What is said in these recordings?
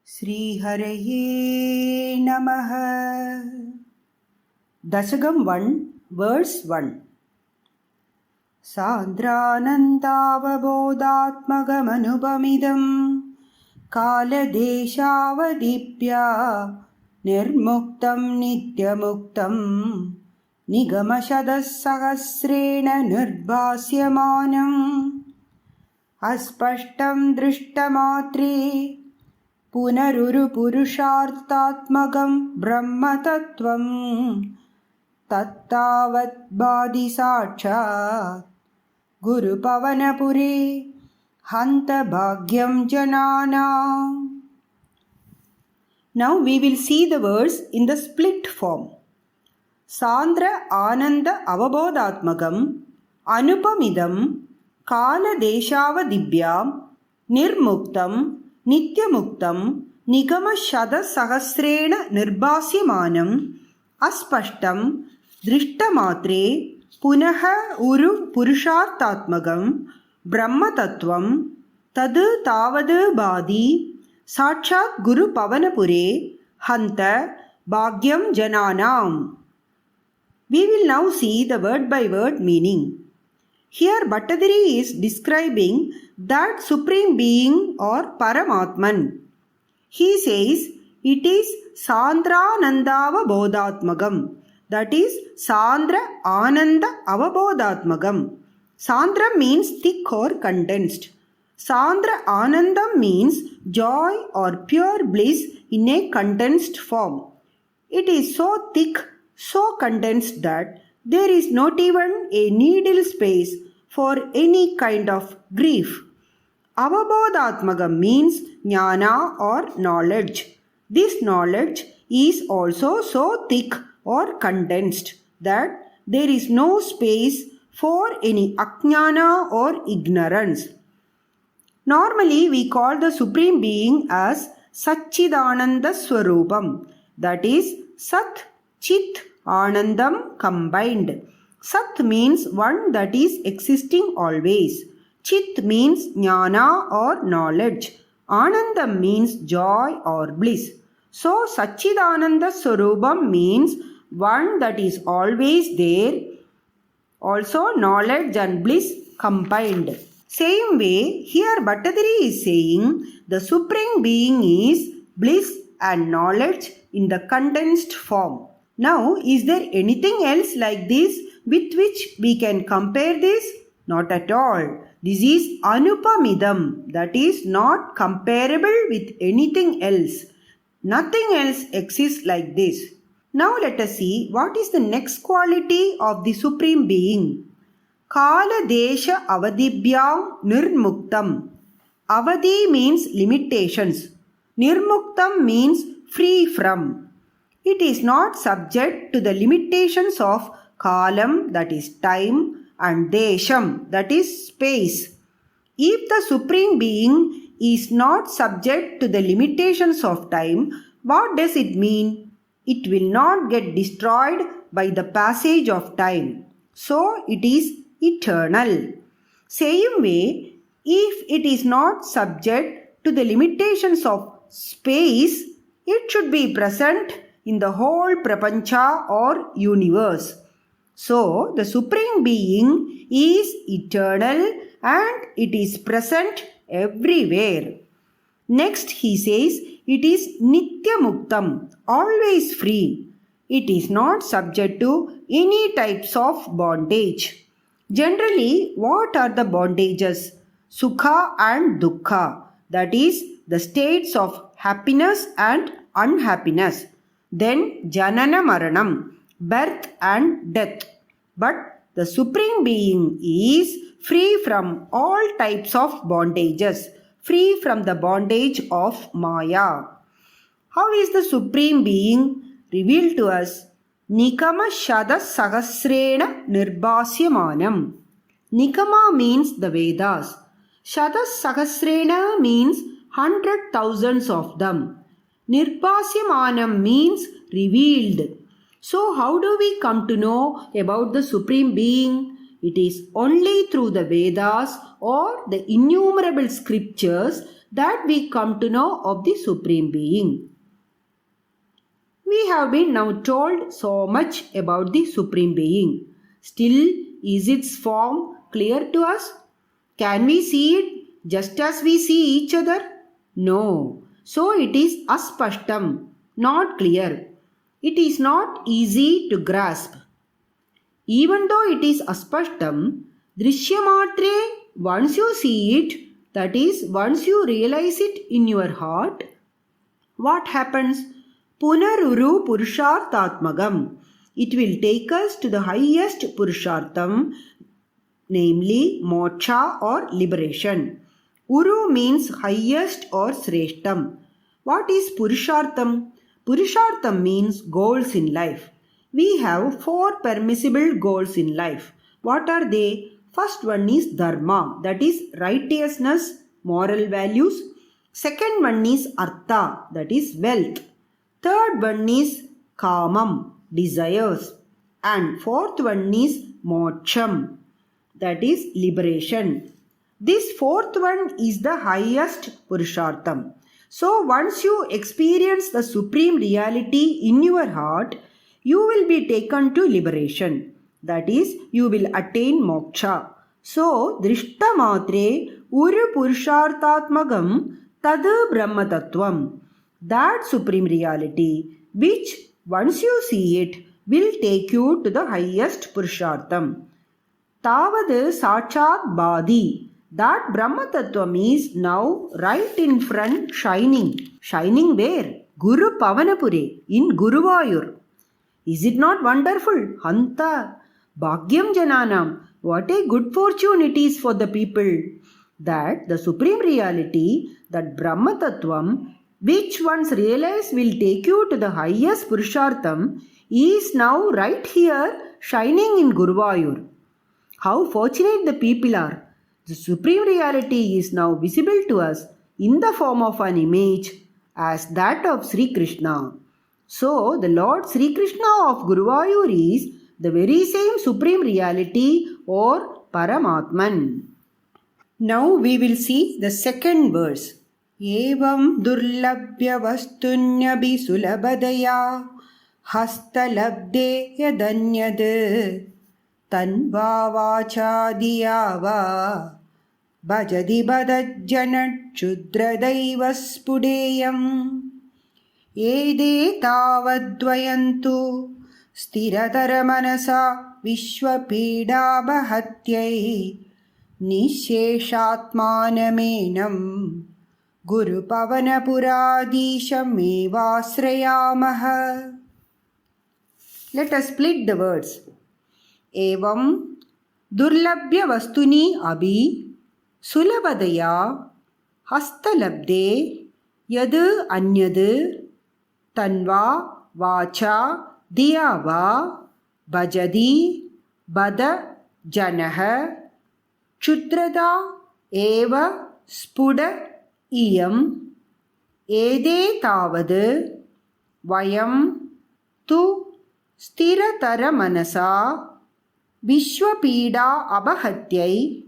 श्रीहरये नमः. Dasakam 1, verse 1. Sandranandavabodhatmagamανupamidam kaladeshavadipya nirmuktam nityamuktam nigamashadassahasrena nirbhasyamanam aspashtam drishtamatre पुनरुरुपुरुषार्थात्मकं ब्रह्मतत्त्वं तत्तावत् बाधि साक्षात् गुरुपवनपुरे हन्त भाग्यं जनानाम्. Now we will see the verse in the split form. Sandra Ananda Avabodhatmakam Anupamidam Kala Deshavadibyam Nirmuktam Nityamuktam Nigama Shada Sahasrena Nirbhasyamanam Aspashtam Drishtamatre Punaha Uru Purusharthatmagam Brahmatattvam Tadu Tavadu Badi Sakshat Guru Pavanapure Hanta Bhagyam Jananam. We will now see the word by word meaning. Here Bhattathiri is describing that Supreme Being or Paramatman. He says it is Sandranandava Bodhatmagam, that is Sandra Ananda Avabodhatmagam. Sandra means thick or condensed. Sandra Anandam means joy or pure bliss in a condensed form. It is so thick, so condensed that there is not even a needle space for any kind of grief. Avabodhatmagam means jnana or knowledge. This knowledge is also so thick or condensed that there is no space for any ajnana or ignorance. Normally we call the Supreme Being as Satchidananda Swarupam, that is Sat, Chit, Anandam combined. Sat means one that is existing always. Chit means jnana or knowledge. Anandam means joy or bliss. So Satchidananda Swarupam means one that is always there. Also knowledge and bliss combined. Same way, here Bhattathiri is saying the Supreme Being is bliss and knowledge in the condensed form. Now, is there anything else like this with which we can compare this? Not at all. This is Anupamidam, that is not comparable with anything else. Nothing else exists like this. Now let us see what is the next quality of the Supreme Being. Kala Desha Avadibhyam Nirmuktam. Avadi means limitations. Nirmuktam means free from. It is not subject to the limitations of kalam, that is time, and desham, that is space. If the Supreme Being is not subject to the limitations of time, what does it mean? It will not get destroyed by the passage of time. So it is eternal. Same way, if it is not subject to the limitations of space, it should be present in the whole prapancha or universe. So, the Supreme Being is eternal and it is present everywhere. Next, he says it is Nityamuktam, always free. It is not subject to any types of bondage. Generally, what are the bondages? Sukha and Dukkha, that is the states of happiness and unhappiness. Then Janana Maranam, birth and death. But the Supreme Being is free from all types of bondages, free from the bondage of Maya. How is the Supreme Being revealed to us? Nikama Shada Sahasrena Nirbhasyamanam. Nikama means the Vedas. Shada Sahasrena means 100,000 of them. Nirbhasyamanam means revealed. So how do we come to know about the Supreme Being? It is only through the Vedas or the innumerable scriptures that we come to know of the Supreme Being. We have been now told so much about the Supreme Being. Still, is its form clear to us? Can we see it just as we see each other? No. So it is aspashtam, not clear. It is not easy to grasp. Even though it is aspashtam, drishyamatre, once you see it, that is, once you realize it in your heart, what happens? Punaruru Purusharthatmagam. It will take us to the highest Purushartham, namely moksha or liberation. Uru means highest or sreshtam. What is Purushartham? Purushartham means goals in life. We have 4 permissible goals in life. What are they? First one is dharma, that is righteousness, moral values. Second one is artha, that is wealth. Third one is kamam, desires. And fourth one is moksham, that is liberation. This fourth one is the highest Purushartham. So once you experience the supreme reality in your heart, you will be taken to liberation. That is, you will attain moksha. So, drishta matre uru purusharthatmagam tad brahma tattvam. That supreme reality, which once you see it, will take you to the highest Purushartham. Tavad sachat badi. That Brahma Tattvam is now right in front, shining. Shining where? Guru Pavanapure, in Guruvayur. Is it not wonderful? Hanta, Bhagyam Jananam. What a good fortune it is for the people. That the supreme reality, that Brahma Tattvam, which once realized will take you to the highest Purushartham, is now right here, shining in Guruvayur. How fortunate the people are. The supreme reality is now visible to us in the form of an image as that of Sri Krishna. So, the Lord Sri Krishna of Guruvayur is the very same supreme reality or Paramatman. Now we will see the second verse. Evam durlabhya vastunyabi sulabadaya hastalabde yadanyad tanva vachadiyava bhajadi badajjanat chudradaiva spudeyam ede tavadvayantu stiratara manasa vishwapida bahatyai nisheshatmanamenam Guru Pavana Puradisham Evasrayamaha. Let us split the words. Evam Durlabhya Vastuni Abhi Sulabadaya Hastalabde Yadu Anyadu Tanva Vacha Diyava Bhajadi Bada Janaha Chudrada Eva Spuda Iyam Ede Tavad Vayam Tu Stiratara Manasa Vishwapida Abahatyai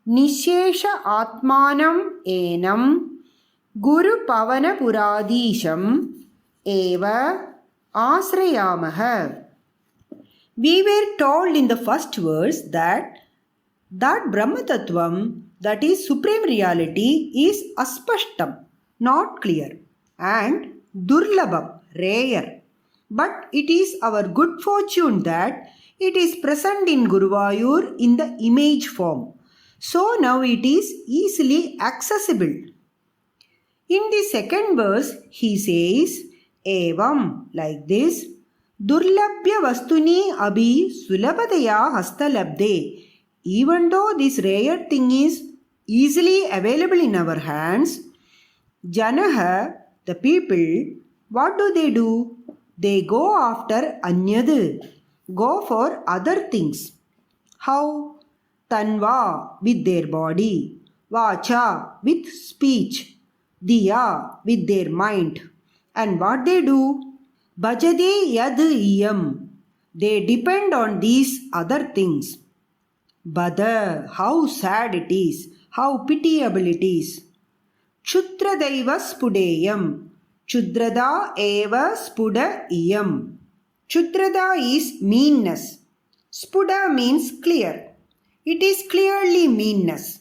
Nishesha Atmanam Enam Guru Pavana Puradisham Eva Asrayamaha. We were told in the first verse that Brahma Tattvam, that is supreme reality, is aspashtam, not clear, and durlabham, rare. But it is our good fortune that it is present in Guruvayur in the image form. So now it is easily accessible. In the second verse, he says, Evam, like this, Durlabhya Vastuni Abhi Sulabhadaya Hastalabde. Even though this rare thing is easily available in our hands, Janaha, the people, what do? They go after Anyad, go for other things. How? Tanva, with their body. Vacha, with speech. Diya, with their mind. And what they do? Bhajade yad iyam. They depend on these other things. Bada, how sad it is, how pitiable it is. Kshudradaeva spudeyam. Kshudrada eva spuda iyam. Kshudrada is meanness. Spuda means clear. It is clearly meanness.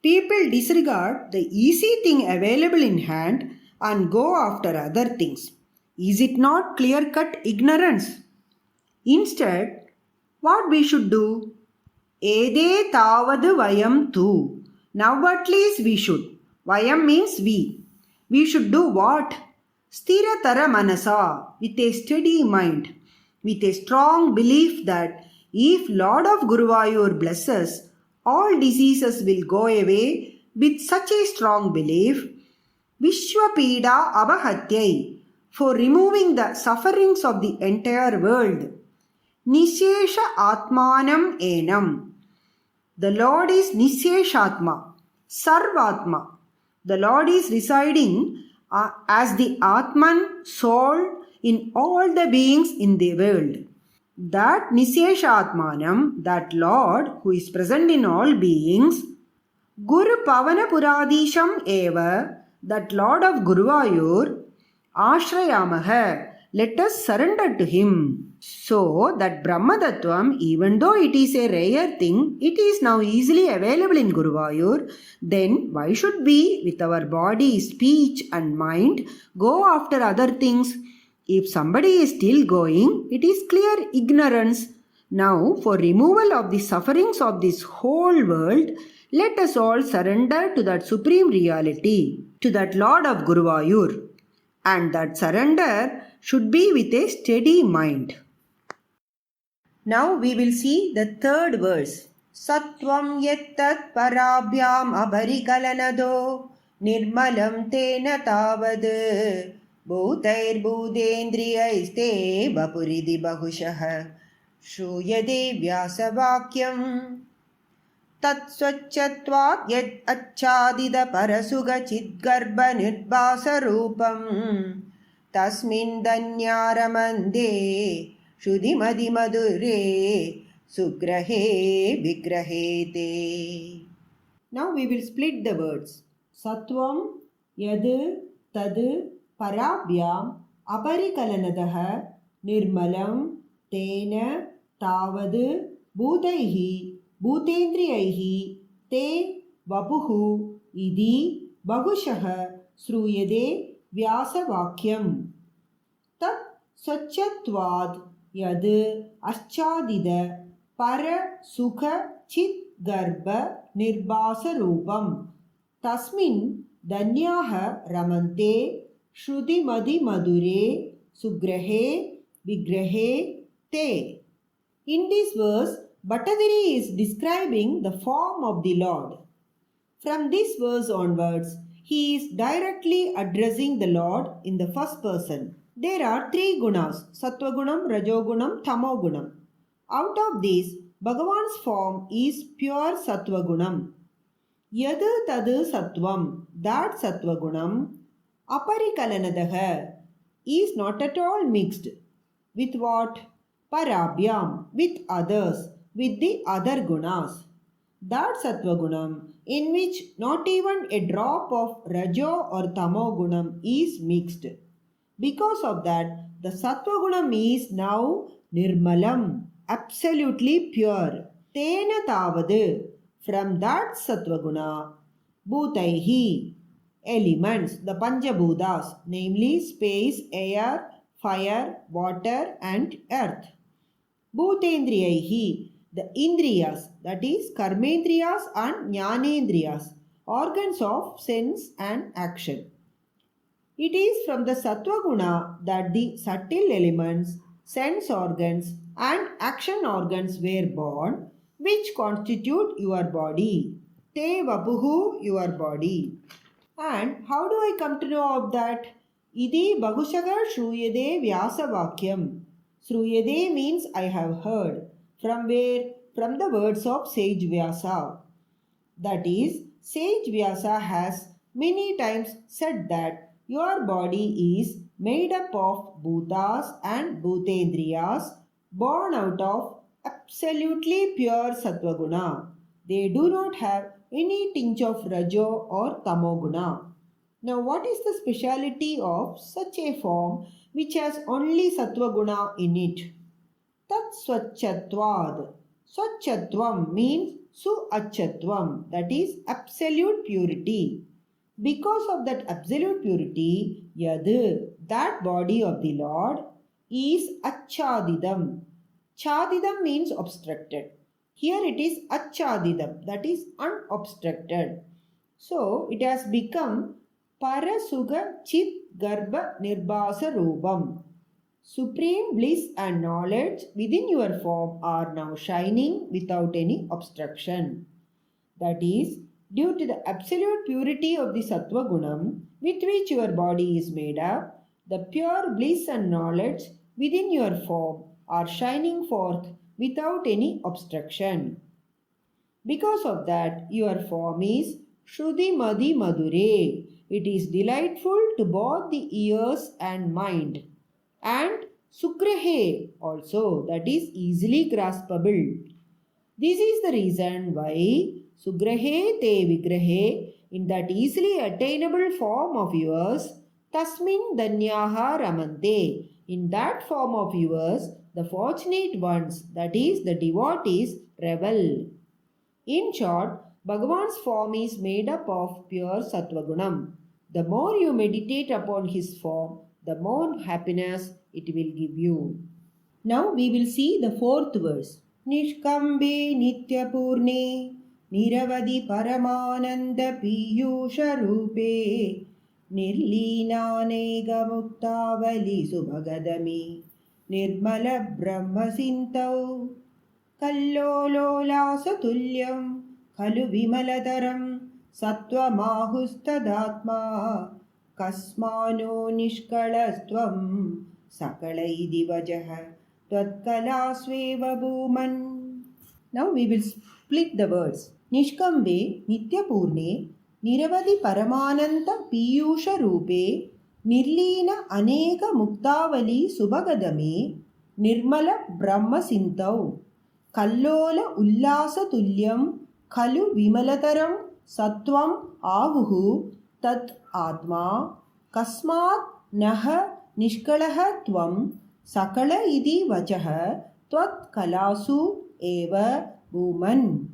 People disregard the easy thing available in hand and go after other things. Is it not clear-cut ignorance? Instead, what we should do? Ede tavadu vayam tu. Now at least we should. Vayam means we. We should do what? Sthiratara manasa, with a steady mind, with a strong belief that if Lord of Guruvayur blesses, all diseases will go away. With such a strong belief, Vishwapida Abahatyai, for removing the sufferings of the entire world. Nishesha Atmanam Enam. The Lord is Nisheshatma, Sarvatma. The Lord is residing as the Atman, soul, in all the beings in the world. That Nisheshatmanam, that Lord who is present in all beings, Guru Pavana Puradisham Eva, that Lord of Guruvayur, Ashrayamaha, let us surrender to him. So that Brahmadattvam, even though it is a rare thing, it is now easily available in Guruvayur. Then why should we, with our body, speech and mind, go after other things? If somebody is still going, it is clear ignorance. Now, for removal of the sufferings of this whole world, let us all surrender to that supreme reality, to that Lord of Guruvayur. And that surrender should be with a steady mind. Now we will see the third verse. Sattvam yettat parabhyam abharikalanado nirmalam tena tavad bhutair bhudendriyaiste vapuridi bahushaha shruyade vyasavakyam तत्स्वच्छत्वात् यद् अच्छादित परसुग चिद्गर्भ निर्भास रूपं तस्मिन् धन्यारमन्दे श्रुतिमदि मधुरे सुग्रहे विग्रहे ते. Now we will split the words. Sattvam yad tad parabhyam aparikalanadaha nirmalam tena tavad bhutaihi Bhutendriyaihi te vapuhu idi bahushaha sruyade vyasavakyam tat swachhatvad yad aschadida para sukha chit garbha nirbhasa roopam tasmin danyaha ramante shruti madi madure sugrahe vigrahe te. In this verse, Bhattathiri is describing the form of the Lord. From this verse onwards, he is directly addressing the Lord in the first person. There are three gunas, Sattvagunam, Rajogunam, Tamogunam. Out of these, Bhagavan's form is pure Sattvagunam. Yadu tadu Sattvam, that Sattvagunam, Aparikalanadaha, is not at all mixed. With what? Parabhyam, with others, with the other gunas. That Sattva Gunam, in which not even a drop of Rajo or Tamo Gunam is mixed. Because of that, the Sattva Gunam is now Nirmalam, absolutely pure. Tena Tavadu, from that Sattva Guna, Bhutaihi, elements, the Panchabhutas, namely space, air, fire, water and earth. Bhutendriyaihi, the Indriyas, that is Karmendriyas and Jnanendriyas, organs of sense and action. It is from the Sattva Guna that the subtle elements, sense organs and action organs were born, which constitute your body. Te vapuhu, your body. And how do I come to know of that? Idi Bahushaga Shruyade Vyasavakyam. Shruyade means I have heard. From where? From the words of sage Vyasa. That is, sage Vyasa has many times said that your body is made up of bhutas and bhutendriyas born out of absolutely pure Sattvaguna. They do not have any tinge of Rajo or Tamoguna. Now, what is the speciality of such a form which has only Sattva Guna in it? Tat Swachhatvad. Swachhatvam means Suachatvam, that is absolute purity. Because of that absolute purity, Yad, that body of the Lord, is Achadidam. Chadidam means obstructed. Here it is Achadidam, that is unobstructed. So it has become Parasuga Chit Garbha Nirbhasa Rupam. Supreme bliss and knowledge within your form are now shining without any obstruction. That is, due to the absolute purity of the Sattva Gunam with which your body is made up, the pure bliss and knowledge within your form are shining forth without any obstruction. Because of that, your form is Shruti Madhi Madhure. It is delightful to both the ears and mind. And Sugrahe also, that is easily graspable. This is the reason why Sugrahe te Vigrahe, in that easily attainable form of yours, Tasmin Danyaha Ramante, in that form of yours, the fortunate ones, that is the devotees, revel. In short, Bhagavan's form is made up of pure Sattvagunam. The more you meditate upon his form, the more happiness it will give you. Now we will see the fourth verse. Nishkambe Nityapurne Niravadi Paramananda Piyusha Rupe Nirleenanega Muktavali Subhagadami Nirmala Brahma Sintau Kallolola Satulyam Kalu Vimaladaram Sattva Mahustadatma Kasmano Nishkalastvam Sakalai Divajaha Tatkalasveva Bhuman. Now we will split the words. Nishkambe Nityapurne Niravadi Paramananta Piyusha Rupe Nirleena Aneka Muktavali Subhagadame Nirmala Brahma Sintau Kallola Ullasa Tulyam Kalu Vimalataram Sattvam Ahuhu Tat Atma Kasmat Naha Nishkalaha Tvam Sakala Idi Vajaha Tvat Kalasu Eva Bhuman.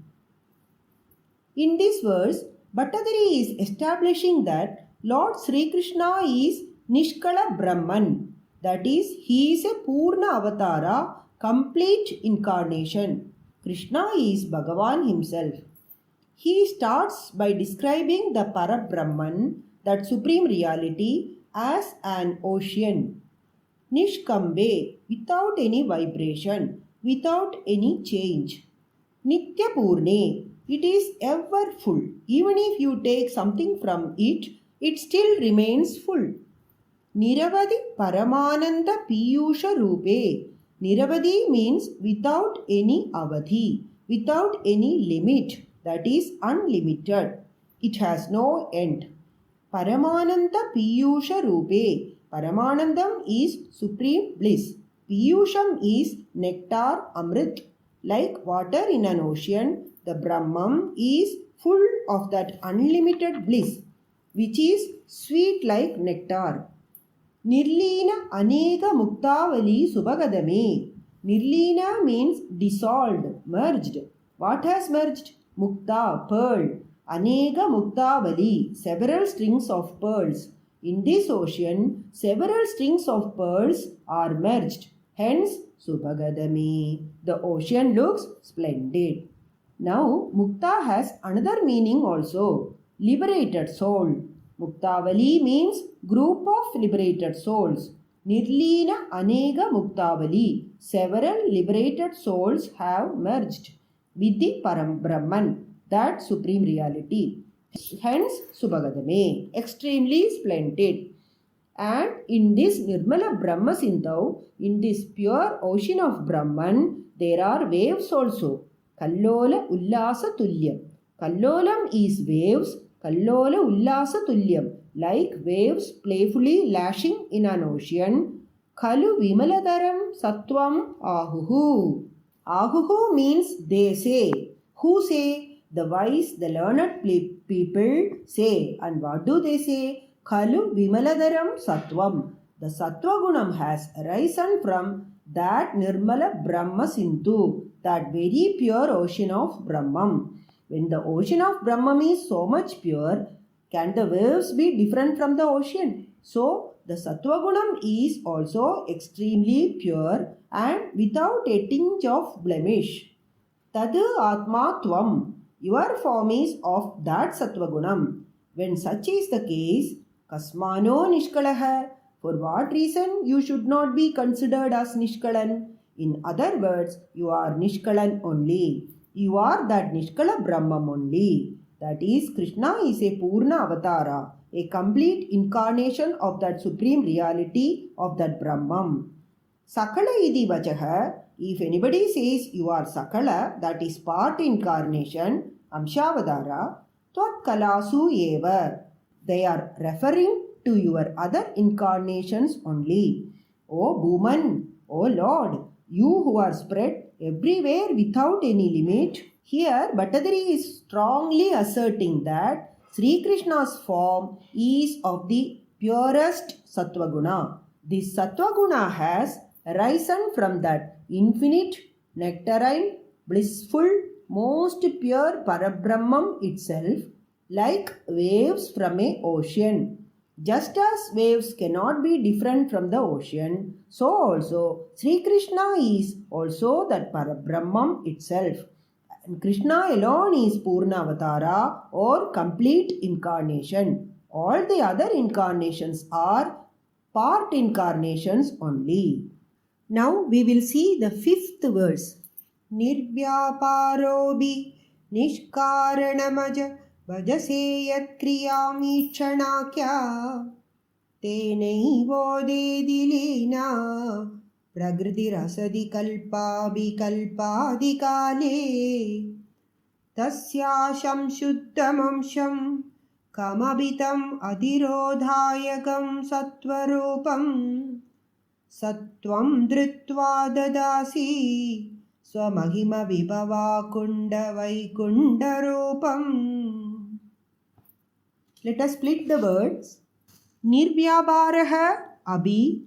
In this verse, Bhattathiri is establishing that Lord Sri Krishna is Nishkala Brahman, that is, he is a Purna Avatara, complete incarnation. Krishna is Bhagavan himself. He starts by describing the Parabrahman, that supreme reality, as an ocean. Nishkambe, without any vibration, without any change. Nityapurne, it is ever full. Even if you take something from it, it still remains full. Niravadi Paramananda Piyusha Rupe. Niravadi means without any avadhi, without any limit, that is unlimited. It has no end. Paramananda Piyusha Rupe. Paramanandam is supreme bliss. Piyusham is nectar, amrit. Like water in an ocean, the Brahman is full of that unlimited bliss, which is sweet like nectar. Nirleena Aneka Muktavali Subhagadame. Nirleena means dissolved, merged. What has merged? Mukta, pearl. Aneka Muktavali, several strings of pearls. In this ocean, several strings of pearls are merged. Hence, Subhagadami. The ocean looks splendid. Now, Mukta has another meaning also. Liberated soul. Muktavali means group of liberated souls. Nirleena Anega Muktavali. Several liberated souls have merged with the Param Brahman, that supreme reality. Hence, Subhagadame, extremely splendid. And in this Nirmala Brahma Sintau, in this pure ocean of Brahman, there are waves also. Kallola Ullasa Tulyam. Kallolam is waves. Kallola Ullasa Tulyam, like waves playfully lashing in an ocean. Kalu Vimaladaram Sattvam Ahuhu. Ahuhu means they say. Who say? The wise, the learned people say, and what do they say? Khalu Vimaladaram Sattvam. The Sattva Gunam has arisen from that Nirmala Brahma Sindhu, that very pure ocean of Brahman. When the ocean of Brahman is so much pure, can the waves be different from the ocean? So, the Sattva Gunam is also extremely pure and without a tinge of blemish. Tad Atma Tvam. Your form is of that Sattva Gunam. When such is the case, Kasmano Nishkalaha. For what reason you should not be considered as Nishkalan? In other words, you are Nishkalan only. You are that Nishkala Brahman only. That is, Krishna is a Purna Avatara, a complete incarnation of that supreme reality of that Brahman. Sakala idi vachaha. If anybody says you are Sakala, that is part incarnation, Amshavadara, Tvat Kalasu eva. They are referring to your other incarnations only. O Bhuman, O Lord, you who are spread everywhere without any limit. Here, Bhattathiri is strongly asserting that Sri Krishna's form is of the purest Sattvaguna. This Sattvaguna has arisen from that infinite, nectarine, blissful, most pure Parabrahman itself, like waves from a ocean. Just as waves cannot be different from the ocean, so also Sri Krishna is also that Parabrahman itself. And Krishna alone is Purna Avatara or complete incarnation. All the other incarnations are part incarnations only. Now we will see the fifth verse. Nirvyaparobi nishkaranamaja vajase yat kriyamichanakya tenaivodedilena pragrdirasadi kalpabi kalpadi kale tasyasham shuddhamamsham kamabitam adirodhayakam sattvarupam Sattvam dhritva dadasi swamahima vibhava kunda vaikunda rupam. Let us split the words. Nirvyabharaha abhi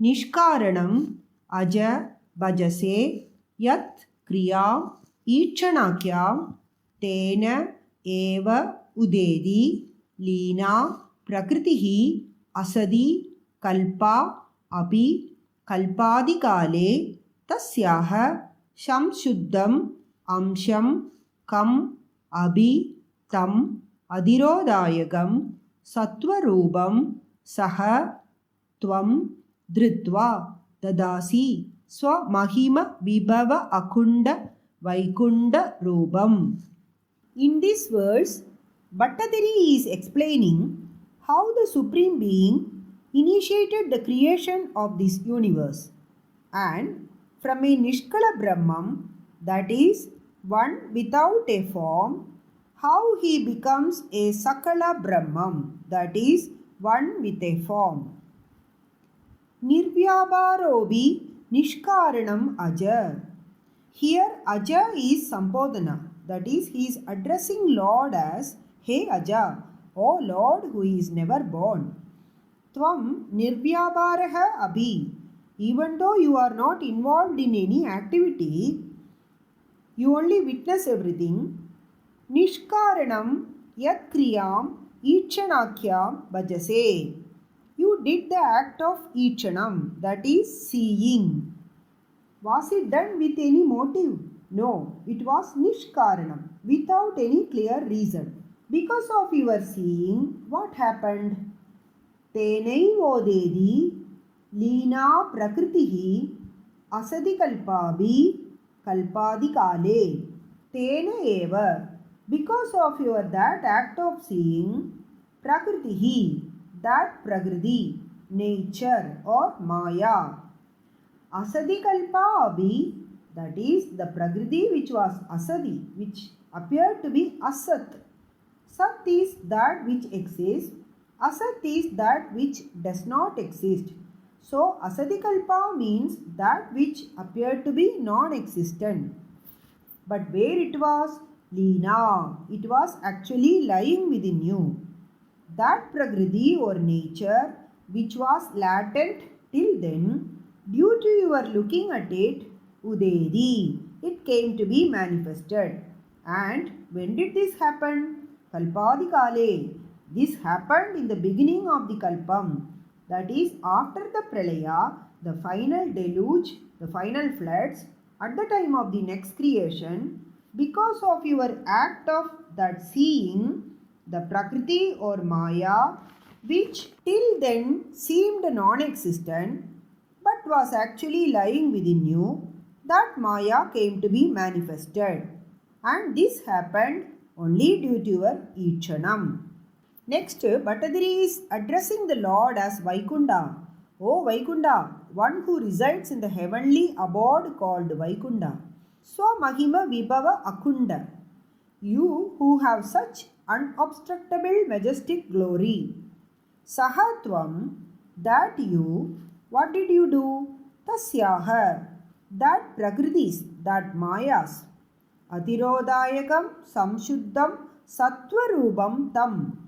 nishkaranam aja bhajase yat kriya ichanakyam tena eva udedi lina prakritihi asadi kalpa Api kalpadikale tasyaha shamshuddham amsham kam abhi tam adirodayagam sattvarubam saha tvam dhritva dadasi swamahima vibhava akunda vaikunda rubam. In this verse, Bhattathiri is explaining how the Supreme Being initiated the creation of this universe, and from a Nishkala Brahman, that is, one without a form, how he becomes a Sakala Brahman, that is, one with a form. Nirvyabharobi Nishkaranam Aja. Here Aja is Sambodhana, that is, he is addressing Lord as Hey Aja, O Lord who is never born. Tvam nirvyabharaha abhi. Even though you are not involved in any activity, you only witness everything. Nishkaranam yat kriyam ichanakyam bhajase. You did the act of ichanam, that is seeing. Was it done with any motive? No, it was nishkaranam, without any clear reason. Because of your seeing, what happened? Tenaivodedi Lina Prakritihi Asadi Kalpabi Kalpadi Kale Tena Eva. Because of your that act of seeing, Prakritihi, that Prakriti, nature or Maya. Asadi Kalpabi, that is the Prakriti which was Asadi, which appeared to be Asat. Sat is that which exists. Asat is that which does not exist. So, Asadikalpa means that which appeared to be non-existent. But where it was? Leena, it was actually lying within you. That Prakriti or nature which was latent till then, due to your looking at it, Udedi, it came to be manifested. And when did this happen? Kalpadi Kale. This happened in the beginning of the Kalpam. That is, after the Pralaya, the final deluge, the final floods, at the time of the next creation, because of your act of that seeing, the Prakriti or Maya, which till then seemed non-existent, but was actually lying within you, that Maya came to be manifested. And this happened only due to your Ichanam. Next, Bhattathiri is addressing the Lord as Vaikunda. O Vaikunda, one who resides in the heavenly abode called Vaikunda. Swamahima Vibhava Akunda. You who have such unobstructable majestic glory. Sahatvam, that you, what did you do? Tasyaha, that Prakritis, that Mayas. Atirodayakam Samshuddham Sattvarubam Tam.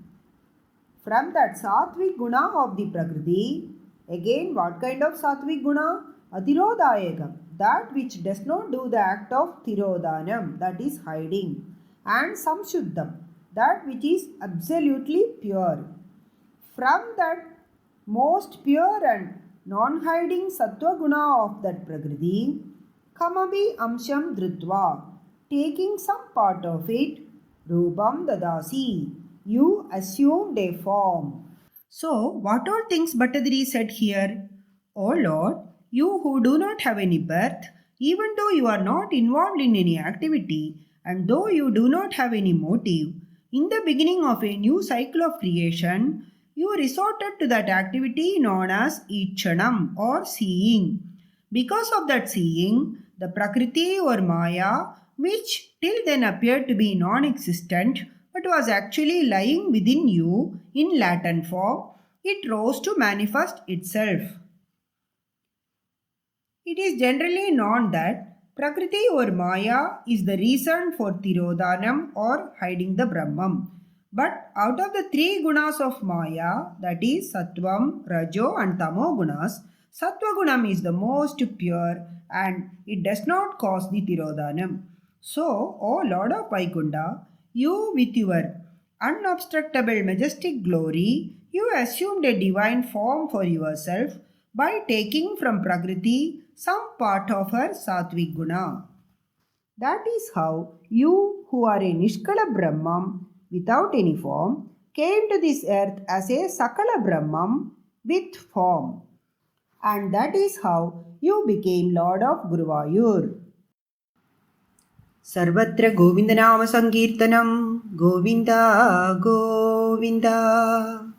From that Sattvic Guna of the Prakriti, again what kind of Sattvic Guna? Atirodayakam, that which does not do the act of Tirodanam, that is hiding. And Samshuddham, that which is absolutely pure. From that most pure and non-hiding Sattva Guna of that Prakriti, Kamabi Amsham Dhrutva, taking some part of it, Rupam Dadasi, you assumed a form. So, what all things Bhattathiri said here? O Lord, you who do not have any birth, even though you are not involved in any activity, and though you do not have any motive, in the beginning of a new cycle of creation, you resorted to that activity known as Ichanam or seeing. Because of that seeing, the Prakriti or Maya, which till then appeared to be non-existent, but was actually lying within you in latent form, it rose to manifest itself. It is generally known that Prakriti or Maya is the reason for Tirodhanam or hiding the Brahman. But out of the three gunas of Maya, that is Sattvam, Rajo and Tamo gunas, Sattva gunam is the most pure and it does not cause the Tirodhanam. So, O Lord of Vaikunda, you with your unobstructable majestic glory, you assumed a divine form for yourself by taking from Prakriti some part of her Sattvic Guna. That is how you who are a Nishkala Brahman without any form came to this earth as a Sakala Brahman with form. And that is how you became Lord of Guruvayur. Sarvatra Govindanama Sankirtanam Govinda Govinda.